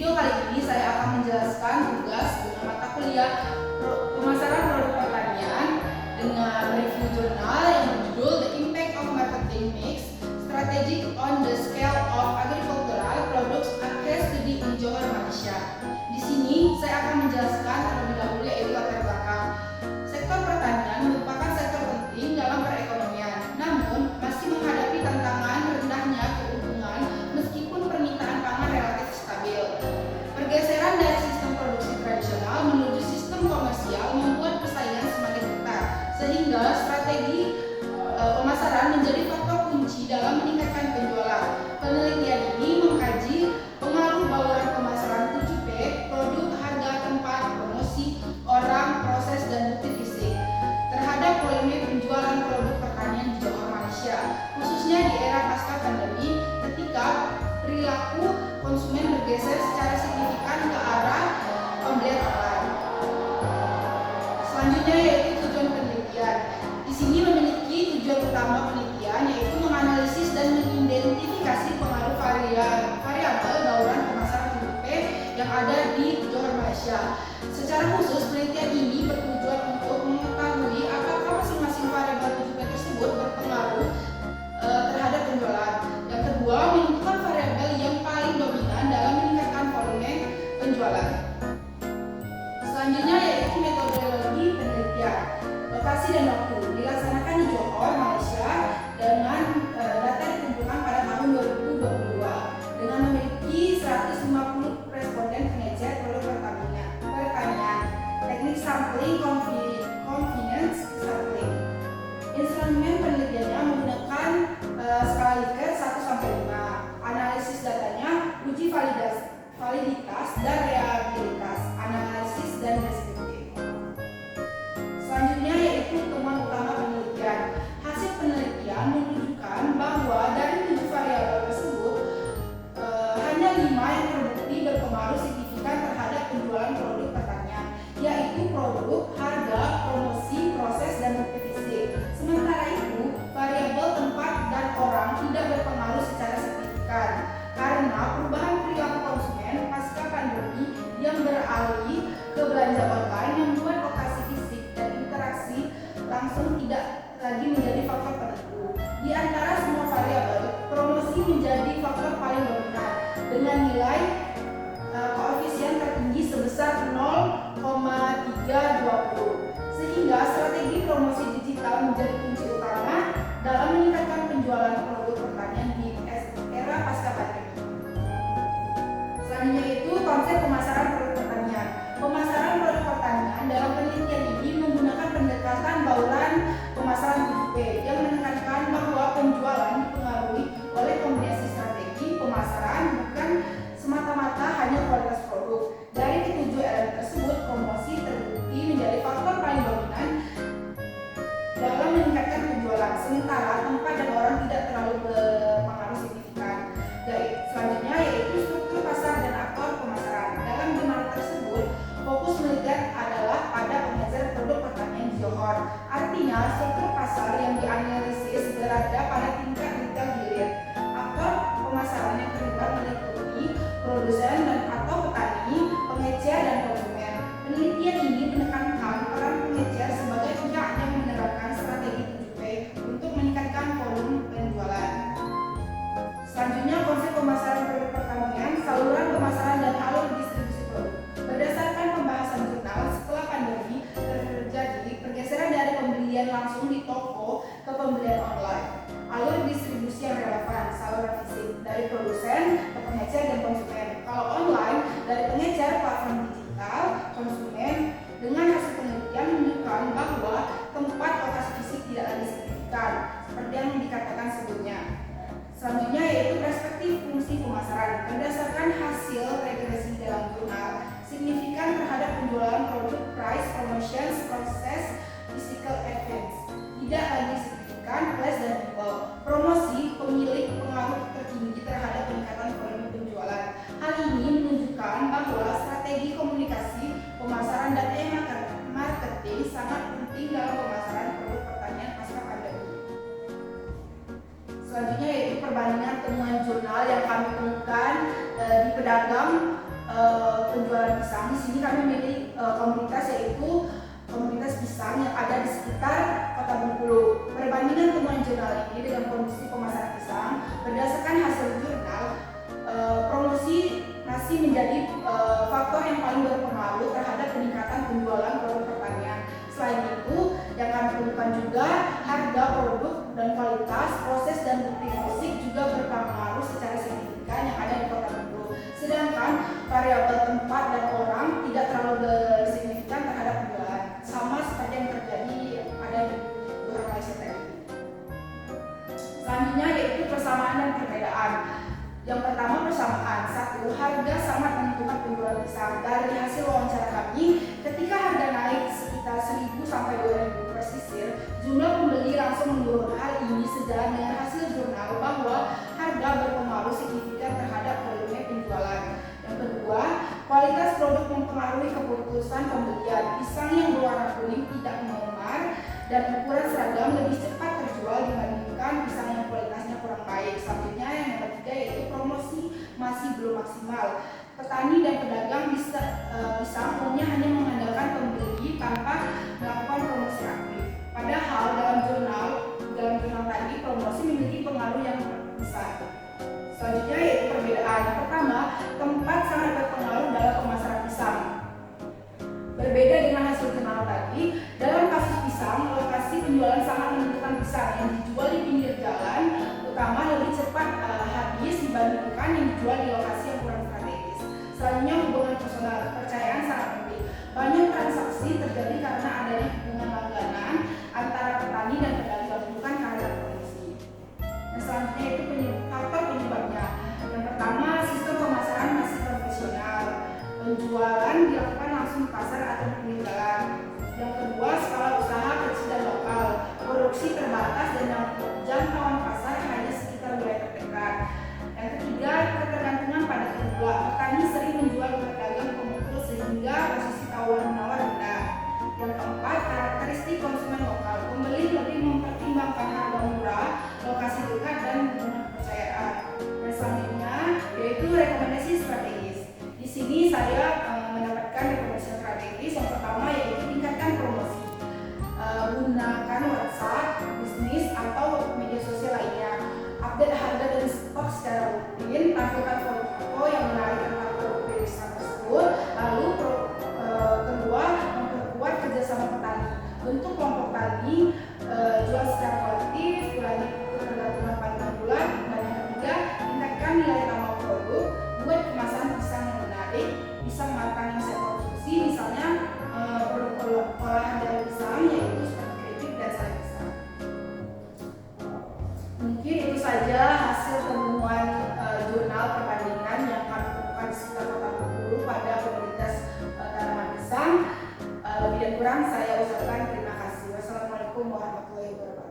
video kali ini saya akan menjelaskan tugas dengan mata kuliah pemasaran produk pertanian dengan review jurnal yang berjudul The Impact of Marketing Mix Strategic on the Scale of Agricultural Products Across the Johor, Malaysia. Di sini saya akan menjelaskan terlebih dahulu yaitu latar belakang. Sektor pertanian merupakan sektor penting dalam perekonomian, namun masih menghadapi tantangan rendahnya keuntungan meskipun permintaan pangan relatif stabil. Pergeseran dari sistem produksi tradisional menuju sistem komersial membuat persaingan semakin ketat, sehingga strategi pemasaran menjadi faktor kunci dalam meningkatkan penjualan. Penelitian ini mengkaji pengaruh bauran pemasaran 7P, produk, harga, tempat, promosi, orang, proses, dan bukti fisik terhadap volume penjualan produk pertanian di Johor, Malaysia, khususnya di era pasca pandemi ketika perilaku konsumen bergeser secara signifikan ke arah pembelian online. Selanjutnya yaitu tujuan penelitian. Di sini memiliki tujuan utama penelitian yaitu menganalisis dan mengidentifikasi pengaruh variabel bauran pemasaran 7P yang ada di Johor, Malaysia. Secara khusus, penelitian ini bertujuan untuk mengetahui apakah masing-masing variabel 7P tersebut berpengaruh terhadap penjualan. Yang kedua, menentukan variabel yang paling dominan dalam meningkatkan volume penjualan. Selanjutnya yaitu metodologi penelitian. Lokasi dan waktu dilaksanakan di Johor, Malaysia dengan data dikumpulkan pada tahun 2022 dengan memiliki 150 responden pengecer produk pertanian, teknik sampling confidence sampling. Instrumen penelitiannya menggunakan skala Likert 1-5. Analisis datanya uji validitas dan realitas, analisis dan deskriptif. Selanjutnya yaitu temuan utama penelitian. Hasil penelitian menunjukkan bahwa dari 7 variabel tersebut hanya 5 yang terbukti berpengaruh signifikan terhadap penjualan produk pertanian, yaitu produk, harga, promosi, proses, dan bukti fisik. Sementara itu, variabel tempat dan orang tidak berpengaruh secara signifikan karena perubahan perilaku konsumen pasca pandemi yang beralih ke belanja online membuat lokasi fisik dan interaksi langsung tidak lagi menjadi faktor penentu. Di antara semua variabel, promosi menjadi faktor paling dominan dengan nilai koefisien tertinggi sebesar 0,320, sehingga strategi promosi digital menjadi kunci utama dalam meningkatkan penjualan produk pertanian di era pasca pandemi. Selanjutnya itu konsep pemasaran produk pertanian. Pemasaran produk pertanian dalam penelitian ini menggunakan pendekatan bauran pemasaran 7P yang menekankan bahwa penjualan dipengaruhi oleh kombinasi strategi pemasaran, bukan semata-mata hanya kualitas produk. Dari ketujuh elemen tersebut, promosi terbukti menjadi faktor paling dominan dalam meningkatkan penjualan, sementara tempat dan orang tidak terlalu berpengaruh signifikan. Selanjutnya yaitu struktur pasar dan aktor pemasaran. Dalam jurnal tersebut, fokus penelitian adalah pada pengecer produk pertanian di Johor. Artinya, struktur pasar yang dianalisis berada pada tingkat retail hilir. Aktor pemasaran yang terlibat meliputi produsen dan atau petani, pengecer, dan konsumen. Penelitian ini menekankan peran pengecer sebagai pihak yang menerapkan strategi 7P untuk meningkatkan volume penjualan. Selanjutnya, konsep pemasaran produk pertanian, saluran pemasaran dan alur distribusi produk. Berdasarkan pembahasan jurnal, setelah pandemi terjadi pergeseran dari pembelian langsung di toko ke pembelian online. Alur distribusi yang relevan, saluran fisik dari produsen ke pengecer dan konsumen. Kalau online, dari pengecer platform digital, konsumen. Dengan hasil penelitian menunjukkan bahwa tempat lokasi fisik tidak lagi signifikan, seperti yang dikatakan sebelumnya. Selanjutnya yaitu perspektif fungsi pemasaran. Berdasarkan hasil regresi dalam jurnal, signifikan terhadap penjualan produk, price, promotions, proses, physical events. Tidak lagi signifikan, place dan people. Promosi pemilik pengaruh tertinggi terhadap peningkatan volume penjualan. Hal ini menunjukkan bahwa strategi komunikasi, pemasaran, dan marketing sangat penting dalam pemasaran produk pertanian pasca pandemi. Selanjutnya yaitu perbandingan temuan jurnal yang kami temukan di pedagang penjualan pisang. Di sini kami memilih komunitas, yaitu komunitas pisang yang ada di sekitar Kota Bengkulu. Perbandingan temuan jurnal ini dengan kondisi pemasaran pisang berdasarkan hasil jurnal, promosi masih menjadi faktor yang paling berpengaruh terhadap peningkatan penjualan produk pertanian. Selain itu, yang kami temukan juga harga produk dan kualitas, proses dan bukti fisik juga berpengaruh secara signifikan yang ada di Kota Bengkulu. Sedangkan variabel tempat dan orang tidak terlalu signifikan terhadap penjualan, sama seperti yang terjadi ada di Luar Malaysia tadi. Selanjutnya yaitu persamaan dan perbedaan. Yang pertama, persamaan. 1. Harga sangat menentukan penjualan pisang. Dari hasil wawancara kami, ketika harga naik sekitar 1.000 sampai 2.000 per sisir, jumlah pembeli langsung menurun. Hal ini sejalan dengan hasil jurnal bahwa harga berpengaruh signifikan terhadap volume penjualan. Yang kedua, kualitas produk mempengaruhi keputusan pembelian. Pisang yang berwarna kuning tidak memar dan ukuran seragam lebih cepat terjual dibandingkan pisang yang kualitasnya kurang baik. Selanjutnya yang ketiga yaitu promosi masih belum maksimal. Petani dan pedagang pisang umumnya hanya mengandalkan pembeli tanpa melakukan promosi aktif. Padahal dalam jurnal tadi promosi memiliki pengaruh yang besar. Selanjutnya yaitu perbedaan. Yang pertama, tempat sangat berpengaruh dalam pemasaran pisang. Berbeda dengan hasil jurnal tadi, dalam kasus pisang, lokasi penjualan sangat menentukan. Pisang yang dijual di pinggir jalan utama lebih cepat habis dibandingkan yang dijual di lokasi yang kurang strategis. Selanjutnya, hubungan personal. Kepercayaan sangat penting. Banyak transaksi terjadi karena adanya hubungan langganan antara petani dan pedagang, bukan karena promosi. Dan selanjutnya itu faktor penyebabnya. Yang pertama, sistem pemasaran masih profesional. Penjualan dilakukan langsung di pasar atau di pinggir jalan. Yang kedua, skala usaha kecil dan lokal. Produksi terbatas dan jangkauan pasar hanya sekitar wilayah terdekat. Yang ketiga, ketergantungan pada penjual. Petani sering menjual ke pedagang pemukul sehingga posisi tawar-menawar rendah. Yang keempat, karakteristik konsumen lokal. Pembeli lebih mempertimbangkan harga murah, lokasi dekat, dan hubungan kepercayaan. Dan selanjutnya yaitu rekomendasi strategis. Di sini saya mendapatkan rekomendasi strategis. Yang pertama yaitu tingkatkan promosi. Gunakan WhatsApp, bisnis, atau media sosial lainnya. Update harga dan stok secara rutin. Tampilkan foto yang menarik tentang produk pisang tersebut. Lalu kedua, memperkuat kerjasama petani. Bentuk kelompok tani, jual secara kolektif, kurangi ketergantungan pada bulan. Dan yang ketiga, tingkatkan nilai tambah produk. Buat kemasan pisang yang menarik, pisang matang yang siap konsumsi, misalnya produk olahan dari pisang yaitu seperti keripik dan sari pisang. Mungkin itu saja hasil temuan jurnal perbandingan yang kami temukan di sekitar Kota Bengkulu pada komunitas tanaman pisang. Lebih dan kurang saya ucapkan terima kasih. Wassalamualaikum warahmatullahi wabarakatuh.